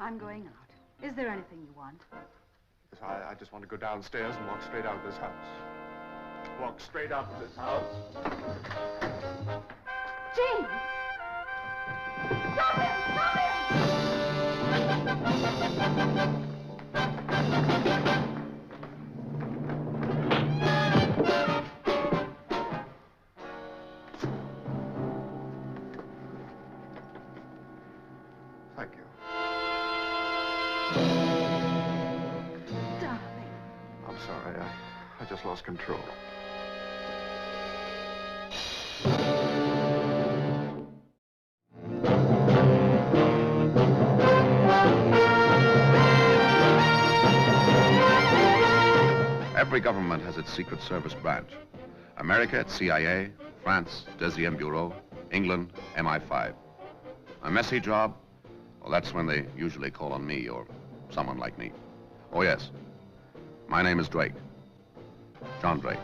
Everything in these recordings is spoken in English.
I'm going out. Is there anything you want? Yes, I just want to go downstairs and walk straight out of this house. Walk straight out of this house. James! Stop him! Stop him! Thank you. Darling. I'm sorry. I just lost control. Every government has its Secret Service branch. America, it's CIA, France, Deuxième Bureau, England, MI5. A messy job? Well, that's when they usually call on me or someone like me. Oh, yes. My name is Drake. John Drake.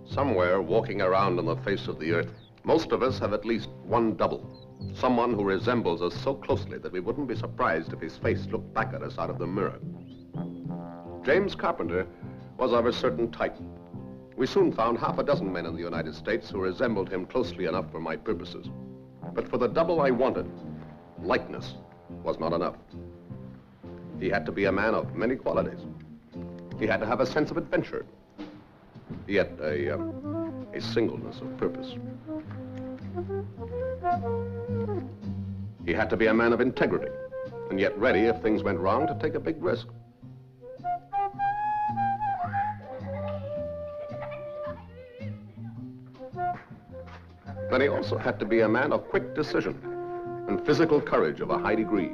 Somewhere walking around on the face of the earth, most of us have at least one double. Someone who resembles us so closely that we wouldn't be surprised if his face looked back at us out of the mirror. James Carpenter was of a certain type. We soon found half a dozen men in the United States who resembled him closely enough for my purposes. But for the double I wanted, likeness was not enough. He had to be a man of many qualities. He had to have a sense of adventure. He had a singleness of purpose. He had to be a man of integrity, and yet ready, if things went wrong, to take a big risk. But he also had to be a man of quick decision and physical courage of a high degree.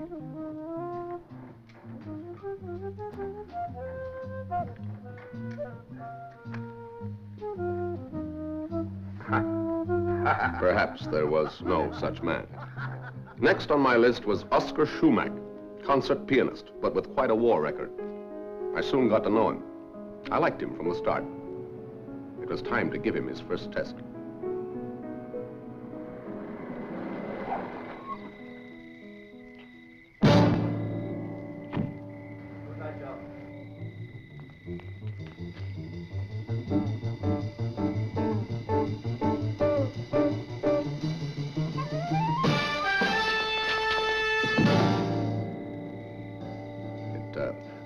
Perhaps there was no such man. Next on my list was Oscar Schumack, concert pianist, but with quite a war record. I soon got to know him. I liked him from the start. It was time to give him his first test.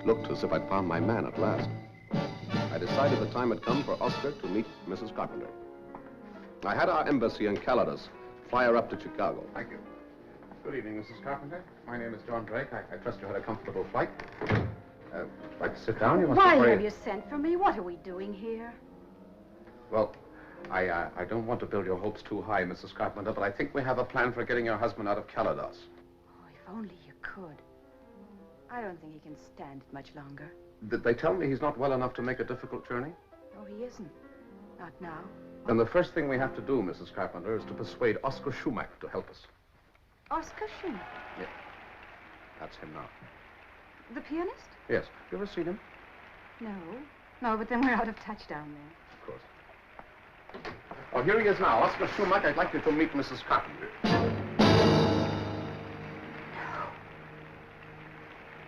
Looked as if I'd found my man at last. I decided the time had come for Oscar to meet Mrs. Carpenter. I had our embassy in Calais fly her up to Chicago. Thank you. Good evening, Mrs. Carpenter. My name is John Drake. I trust you had a comfortable flight. Like to sit down? You must Why have you sent for me? What are we doing here? Well, I don't want to build your hopes too high, Mrs. Carpenter, but I think we have a plan for getting your husband out of Calais. Oh, if only you could. I don't think he can stand it much longer. Did they tell me he's not well enough to make a difficult journey? Oh, he isn't. Not now. Then the first thing we have to do, Mrs. Carpenter, is to persuade Oscar Schumack to help us. Oscar Schumack? Yeah. That's him now. The pianist? Yes. You ever seen him? No. No, but then we're out of touch down there. Of course. Oh, here he is now. Oscar Schumack, I'd like you to meet Mrs. Carpenter.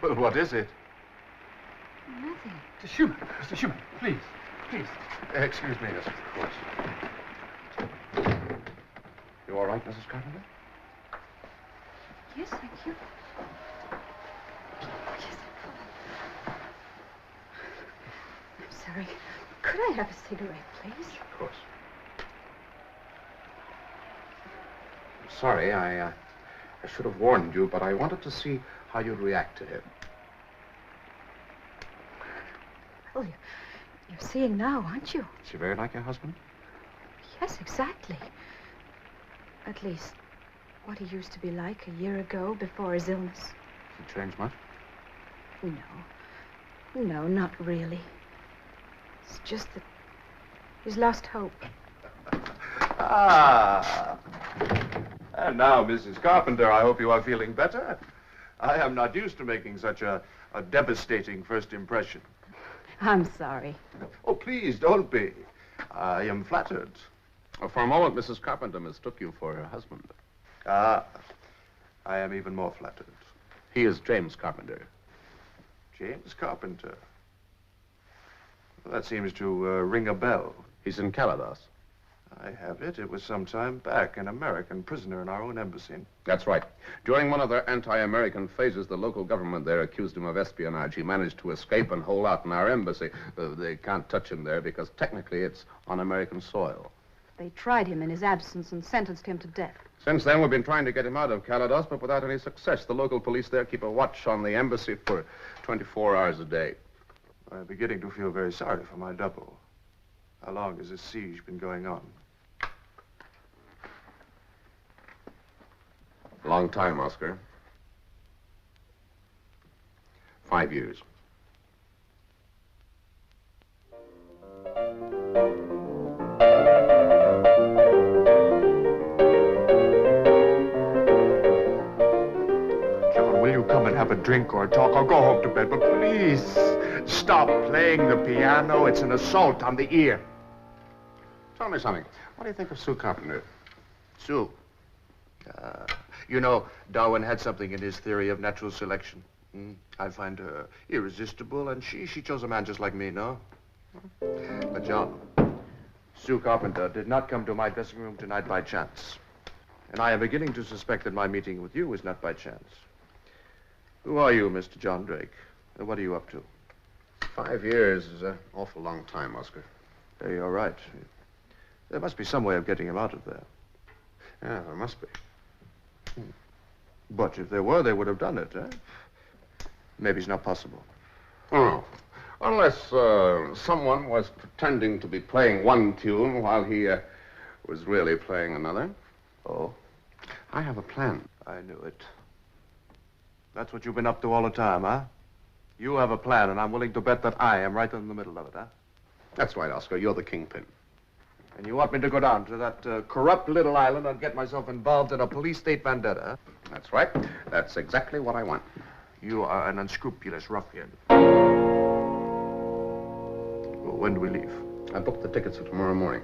Well, what is it? Nothing. Mr. Schumann, please, please. Excuse me, Mrs. Of course. You all right, Mrs. Carpenter? Yes, thank you. Yes. I'm sorry. Could I have a cigarette, please? Of course. I'm sorry, I should have warned you, but I wanted to see how you'd react to him. Well, you're seeing now, aren't you? Is he very like your husband? Yes, exactly. At least, what he used to be like a year ago before his illness. Has he changed much? No. No, not really. It's just that he's lost hope. Ah. And now, Mrs. Carpenter, I hope you are feeling better. I am not used to making such a devastating first impression. I'm sorry. Oh, please, don't be. I am flattered. For a moment, Mrs. Carpenter mistook you for her husband. Ah, I am even more flattered. He is James Carpenter. James Carpenter. Well, that seems to ring a bell. He's in Calados. I have it. It was some time back, an American prisoner in our own embassy. That's right. During one of their anti-American phases, the local government there accused him of espionage. He managed to escape and hole out in our embassy. They can't touch him there because technically it's on American soil. They tried him in his absence and sentenced him to death. Since then, we've been trying to get him out of Calados, but without any success. The local police there keep a watch on the embassy for 24 hours a day. I'm beginning to feel very sorry for my double. How long has this siege been going on? Long time, Oscar. 5 years. John, will you come and have a drink or a talk? I'll go home to bed, but please stop playing the piano. It's an assault on the ear. Tell me something. What do you think of Sue Carpenter? Sue. You know, Darwin had something in his theory of natural selection. I find her irresistible, and she chose a man just like me, no? But, John, Sue Carpenter did not come to my dressing room tonight by chance. And I am beginning to suspect that my meeting with you was not by chance. Who are you, Mr. John Drake? And what are you up to? 5 years is an awful long time, Oscar. You're right. There must be some way of getting him out of there. Yeah, there must be. But if there were, they would have done it, eh? Maybe it's not possible. Oh, unless someone was pretending to be playing one tune while he was really playing another. Oh? I have a plan. I knew it. That's what you've been up to all the time, huh? You have a plan, and I'm willing to bet that I am right in the middle of it, huh? That's right, Oscar. You're the kingpin. And you want me to go down to that corrupt little island and get myself involved in a police state vendetta, huh? That's right. That's exactly what I want. You are an unscrupulous ruffian. Well, when do we leave? I booked the tickets for tomorrow morning.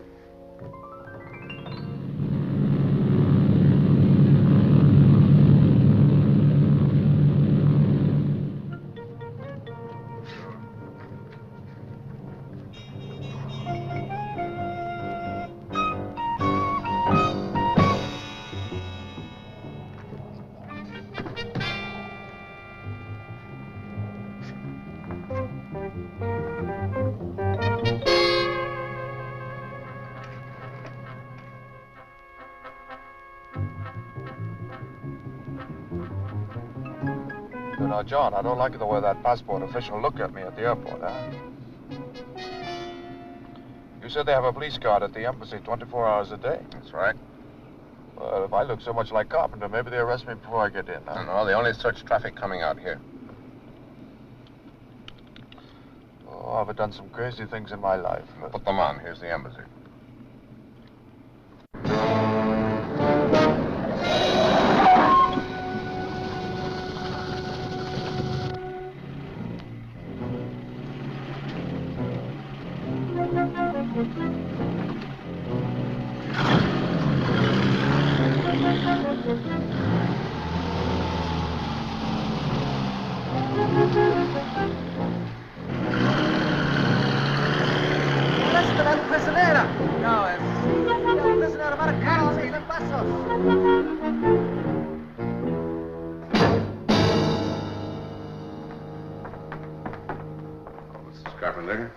Now, John, I don't like the way that passport official looked at me at the airport, huh? You said they have a police guard at the embassy 24 hours a day. That's right. Well, if I look so much like Carpenter, maybe they arrest me before I get in, huh? No, they only search traffic coming out here. Oh, I've done some crazy things in my life. Put them on. Here's the embassy. Carpenter.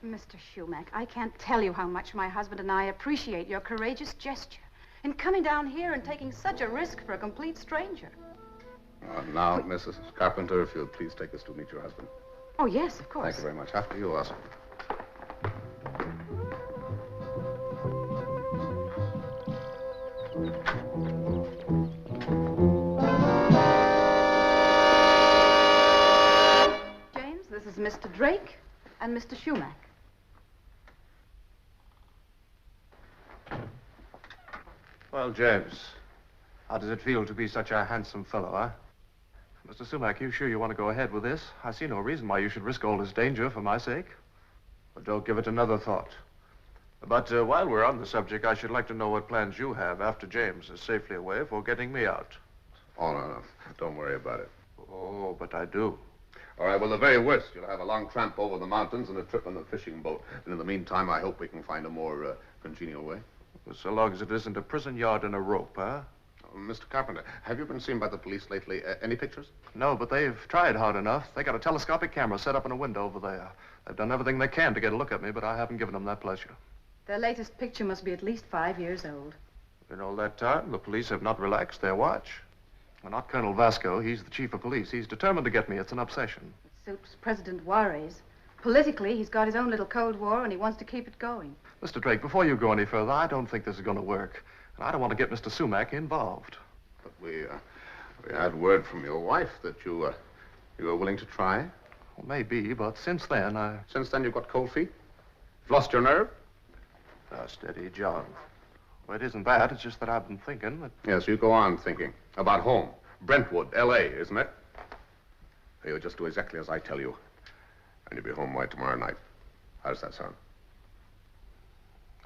Mr. Shumack, I can't tell you how much my husband and I appreciate your courageous gesture in coming down here and taking such a risk for a complete stranger. Now, Mrs. Carpenter, if you'll please take us to meet your husband. Oh, yes, of course. Thank you very much. After you, Oscar. James, this is Mr. Drake and Mr. Shumack. Well, James, how does it feel to be such a handsome fellow, huh? Mr. Sumac, you sure you want to go ahead with this? I see no reason why you should risk all this danger for my sake. But don't give it another thought. But while we're on the subject, I should like to know what plans you have after James is safely away for getting me out. Oh, no. Don't worry about it. Oh, but I do. All right, well, the very worst, you'll have a long tramp over the mountains and a trip on the fishing boat. And in the meantime, I hope we can find a more congenial way. Well, so long as it isn't a prison yard and a rope, huh? Mr. Carpenter, have you been seen by the police lately? Any pictures? No, but they've tried hard enough. They got a telescopic camera set up in a window over there. They've done everything they can to get a look at me, but I haven't given them that pleasure. Their latest picture must be at least 5 years old. In all that time, the police have not relaxed their watch. Well, not Colonel Vasco. He's the chief of police. He's determined to get me. It's an obsession. It suits President Juarez. Politically, he's got his own little Cold War, and he wants to keep it going. Mr. Drake, before you go any further, I don't think this is going to work. And I don't want to get Mr. Sumac involved. But we had word from your wife that you were willing to try. Well, maybe, but since then, Since then, you've got cold feet? You've lost your nerve? Now, steady, John. Well, it isn't that. It's just that I've been thinking that... Yes, you go on thinking. About home. Brentwood, L.A., isn't it? You'll just do exactly as I tell you. And you'll be home by tomorrow night. How does that sound?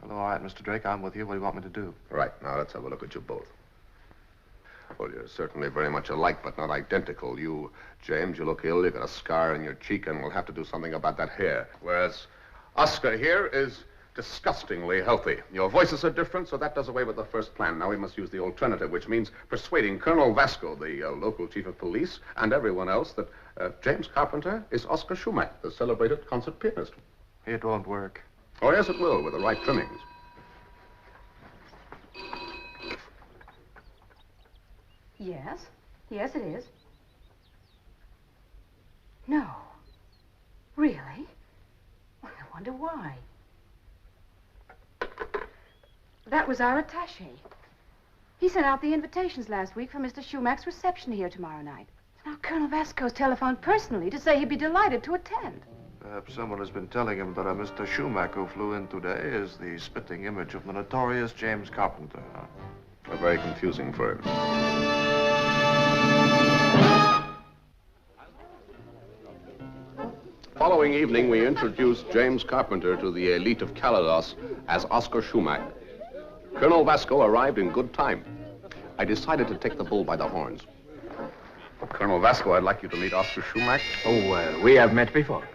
Well, all right, Mr. Drake, I'm with you. What do you want me to do? Right, now let's have a look at you both. Well, you're certainly very much alike, but not identical. You, James, you look ill, you've got a scar in your cheek, and we'll have to do something about that hair. Whereas Oscar here is disgustingly healthy. Your voices are different, so that does away with the first plan. Now we must use the alternative, which means persuading Colonel Vasco, the local chief of police, and everyone else that James Carpenter is Oscar Schumack, the celebrated concert pianist. It won't work. Oh, yes, it will, with the right trimmings. Yes. Yes, it is. No. Really? Well, I wonder why. That was our attaché. He sent out the invitations last week for Mr. Schumach's reception here tomorrow night. Now, Colonel Vasco's telephoned personally to say he'd be delighted to attend. Perhaps someone has been telling him that a Mr. Schumack who flew in today is the spitting image of the notorious James Carpenter. A very confusing firm. Following evening, we introduced James Carpenter to the elite of Calados as Oscar Schumack. Colonel Vasco arrived in good time. I decided to take the bull by the horns. Colonel Vasco, I'd like you to meet Oscar Schumack. Oh, we have met before.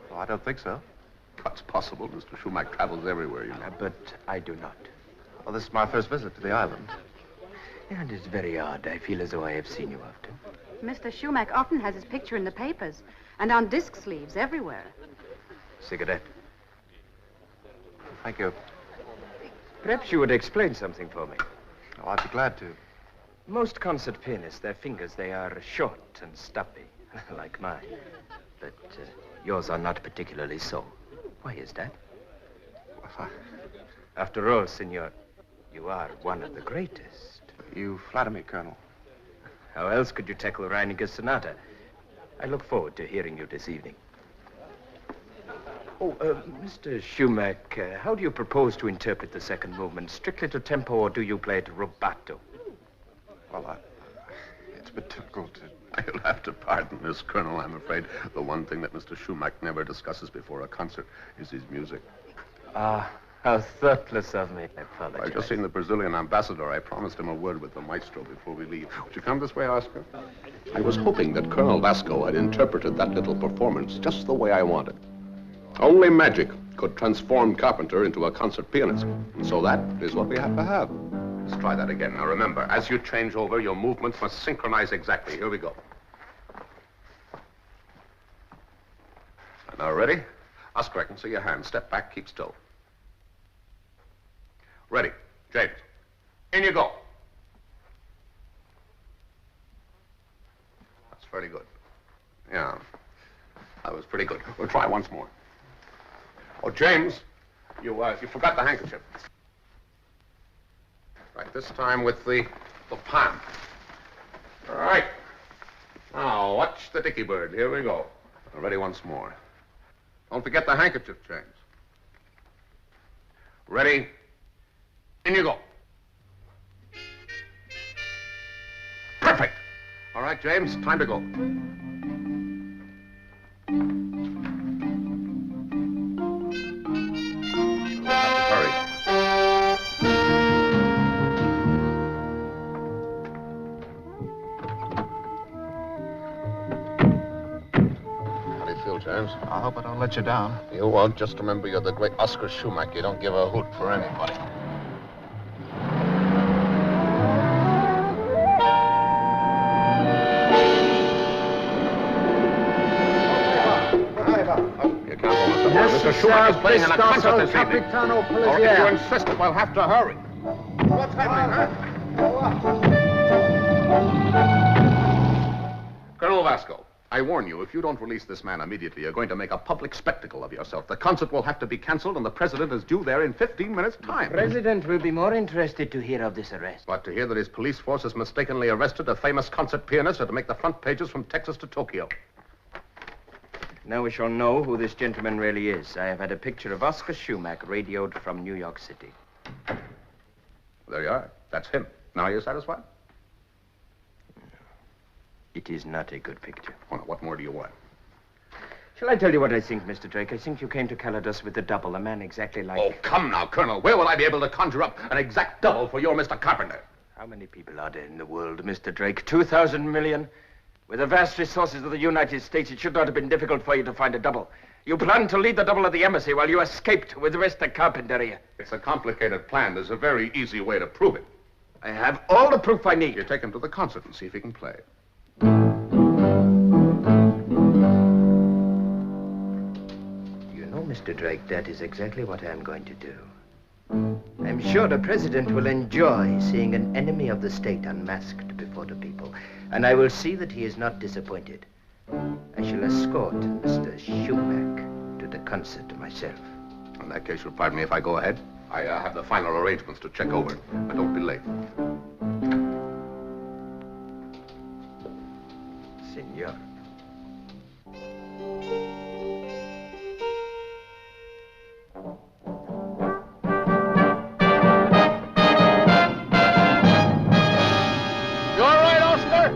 Oh, I don't think so. That's possible. Mr. Schumack travels everywhere, you know. But I do not. Well, this is my first visit to the island. And it's very odd. I feel as though I have seen you often. Mr. Schumack often has his picture in the papers and on disc sleeves everywhere. Cigarette? Thank you. Perhaps you would explain something for me. Oh, I'd be glad to. Most concert pianists, their fingers, they are short and stumpy, like mine. But yours are not particularly so. Why is that? After all, senor, you are one of the greatest. You flatter me, Colonel. How else could you tackle Reininger's sonata? I look forward to hearing you this evening. Oh, Mr. Schumack, how do you propose to interpret the second movement? Strictly to tempo, or do you play it rubato? Well, it's a bit difficult to... You'll have to pardon this, Colonel, I'm afraid. The one thing that Mr. Schumack never discusses before a concert is his music. Ah, how thoughtless of me. I apologize. I've just seen the Brazilian ambassador. I promised him a word with the maestro before we leave. Would you come this way, Oscar? I was hoping that Colonel Vasco had interpreted that little performance just the way I wanted. Only magic could transform Carpenter into a concert pianist. And so that is what we have to have. Let's try that again. Now remember, as you change over, your movements must synchronize exactly. Here we go. Now ready? Oscar, I can see your hand. Step back, keep still. Ready. James. In you go. That's pretty good. Yeah. That was pretty good. We'll try once more. Oh, James, you forgot the handkerchief. Right, this time with the palm. All right. Now, watch the dicky bird. Here we go. Ready once more. Don't forget the handkerchief, James. Ready? In you go. Perfect. All right. right, James, time to go. We'll have to hurry. How do you feel, James? I hope I don't let you down. You won't. Just remember you're the great Oscar Schumacher. You don't give a hoot for anybody. You can't hold us up. Mr. Schumacher's playing in a concert this evening. Or if you insist, we'll have to hurry. What's happening, huh? Colonel Vasco, I warn you, if you don't release this man immediately, you're going to make a public spectacle of yourself. The concert will have to be canceled, and the president is due there in 15 minutes' time. The president will be more interested to hear of this arrest. But to hear that his police force has mistakenly arrested a famous concert pianist to make the front pages from Texas to Tokyo. Now we shall know who this gentleman really is. I have had a picture of Oscar Schumacher radioed from New York City. There you are. That's him. Now are you satisfied? It is not a good picture. Well, what more do you want? Shall I tell you what I think, Mr. Drake? I think you came to Calidus with a double, a man exactly like... Oh, come now, Colonel. Where will I be able to conjure up an exact double for your Mr. Carpenter? How many people are there in the world, Mr. Drake? 2,000 million? With the vast resources of the United States, it should not have been difficult for you to find a double. You planned to lead the double of the embassy while you escaped with Mr. Carpenter here. It's a complicated plan. There's a very easy way to prove it. I have all the proof I need. You take him to the concert and see if he can play. You know, Mr. Drake, that is exactly what I'm going to do. I'm sure the president will enjoy seeing an enemy of the state unmasked before the people. And I will see that he is not disappointed. I shall escort Mr. Schumacher to the concert myself. In that case, you'll pardon me if I go ahead. I have the final arrangements to check over. But don't be late. Senor. You all right, Oscar?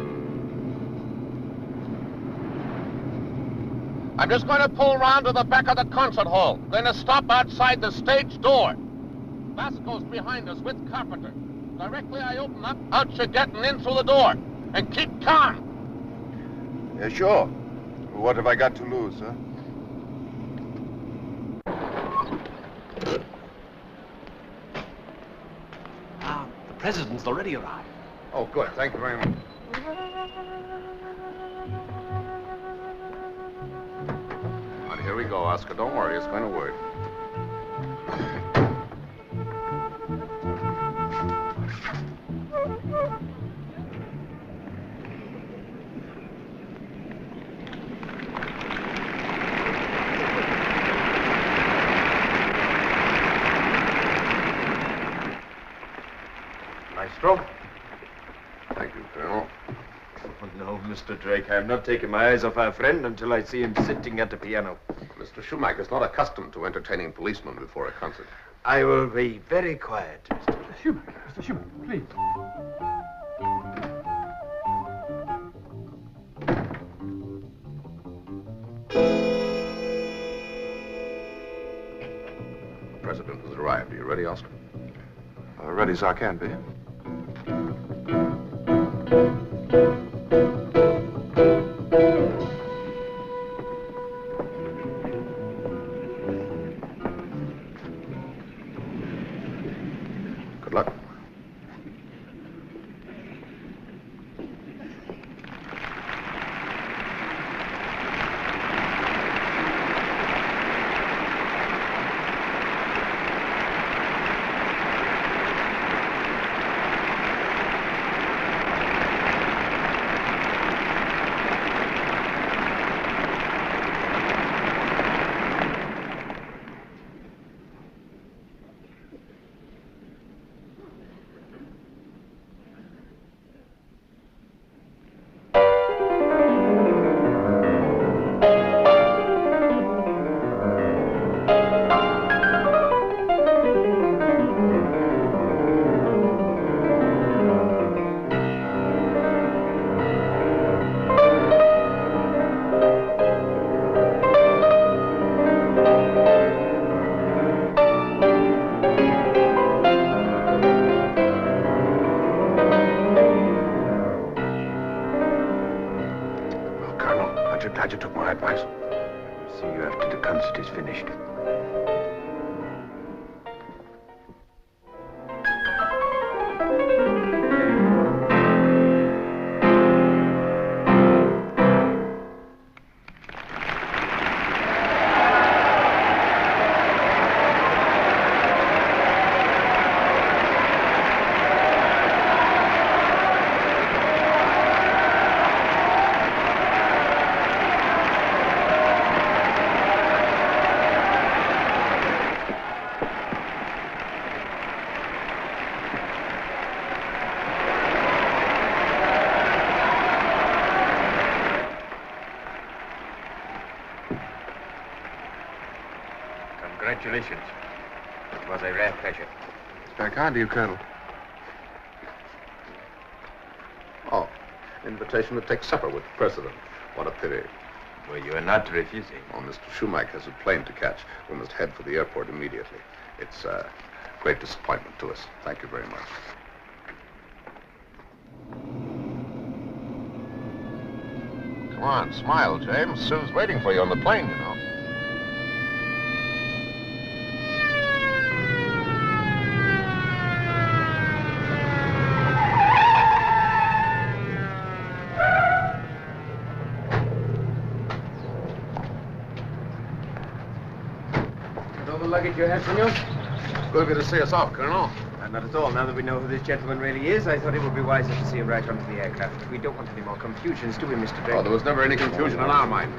I'm just going to pull round to the back of the concert hall. Going to stop outside the stage door. Vasco's behind us with Carpenter. Directly I open up, out you're getting in through the door. And keep calm. Yeah, sure. What have I got to lose, huh? The president's already arrived. Oh, good. Thank you very much. Well, here we go, Oscar. Don't worry. It's going to work. Maestro? Thank you, Colonel. Oh, no, Mr. Drake. I have not taken my eyes off our friend until I see him sitting at the piano. Mr. Schumacher is not accustomed to entertaining policemen before a concert. I will be very quiet, Mr. Mr. Schumacher, please. The president has arrived. Are you ready, Oscar? Ready as I can be. Good luck. glad you took my advice. I'll see you after the concert is finished. Congratulations. It was a rare pleasure. It's very kind of you, Colonel. Oh, invitation to take supper with the President. What a pity. Well, you are not refusing. Oh, Mr. Schumacher has a plane to catch. We must head for the airport immediately. It's a great disappointment to us. Thank you very much. Come on, smile, James. Sue's waiting for you on the plane, you know. All the luggage you have, senor? Good of you to see us off, Colonel. Not at all. Now that we know who this gentleman really is, I thought it would be wiser to see him right onto the aircraft. We don't want any more confusions, do we, Mr. Drake? Oh, there was never any confusion in our mind.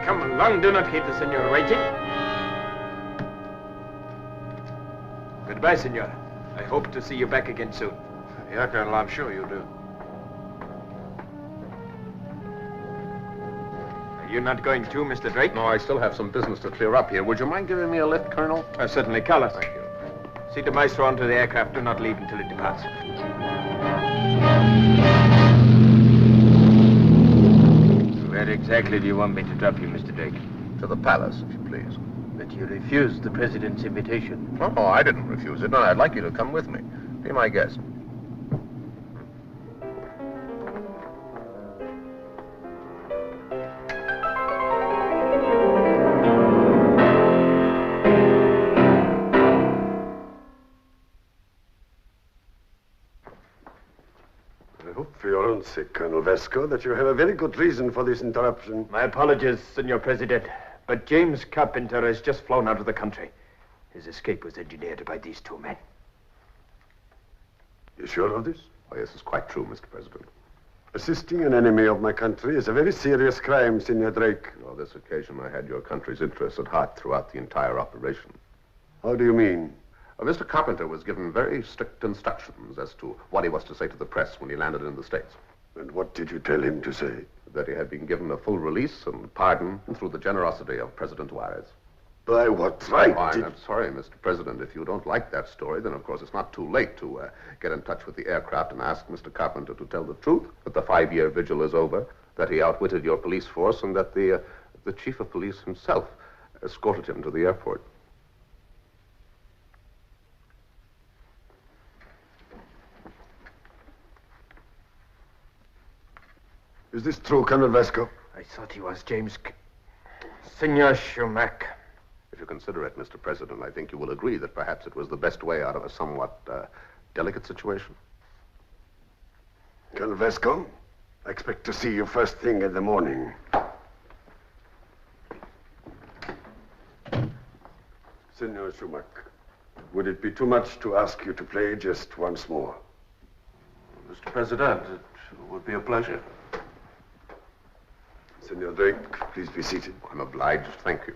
Come along, do not keep the senor waiting. Goodbye, senor. I hope to see you back again soon. Yeah, Colonel, I'm sure you do. Are you not going too, Mr. Drake? No, I still have some business to clear up here. Would you mind giving me a lift, Colonel? Certainly, Carlos. Thank you. See the maestro onto the aircraft. Do not leave until it departs. Where exactly do you want me to drop you, Mr. Drake? To the palace, if you please. But you refused the president's invitation. Oh, I didn't refuse it. No, I'd like you to come with me. Be my guest. I hope for your own sake, Colonel Vasco, that you have a very good reason for this interruption. My apologies, Senor President, but James Carpenter has just flown out of the country. His escape was engineered by these two men. You sure of this? Oh, yes, it's quite true, Mr. President. Assisting an enemy of my country is a very serious crime, Senor Drake. On this occasion, I had your country's interests at heart throughout the entire operation. How do you mean? Mr. Carpenter was given very strict instructions as to what he was to say to the press when he landed in the States. And what did you tell him to say? That he had been given a full release and pardon through the generosity of President Juarez. By what right? Oh, I'm sorry, Mr. President. If you don't like that story, then of course it's not too late to get in touch with the aircraft and ask Mr. Carpenter to tell the truth, that the 5-year vigil is over, that he outwitted your police force, and that the chief of police himself escorted him to the airport. Is this true, Colonel Vasco? I thought he was James... Senor Schumacher. If you consider it, Mr. President, I think you will agree that perhaps it was the best way out of a somewhat delicate situation. Colonel Vasco, I expect to see you first thing in the morning. Senor Schumacher, would it be too much to ask you to play just once more? Mr. President, it would be a pleasure. Senor Drake, please be seated. I'm obliged. Thank you.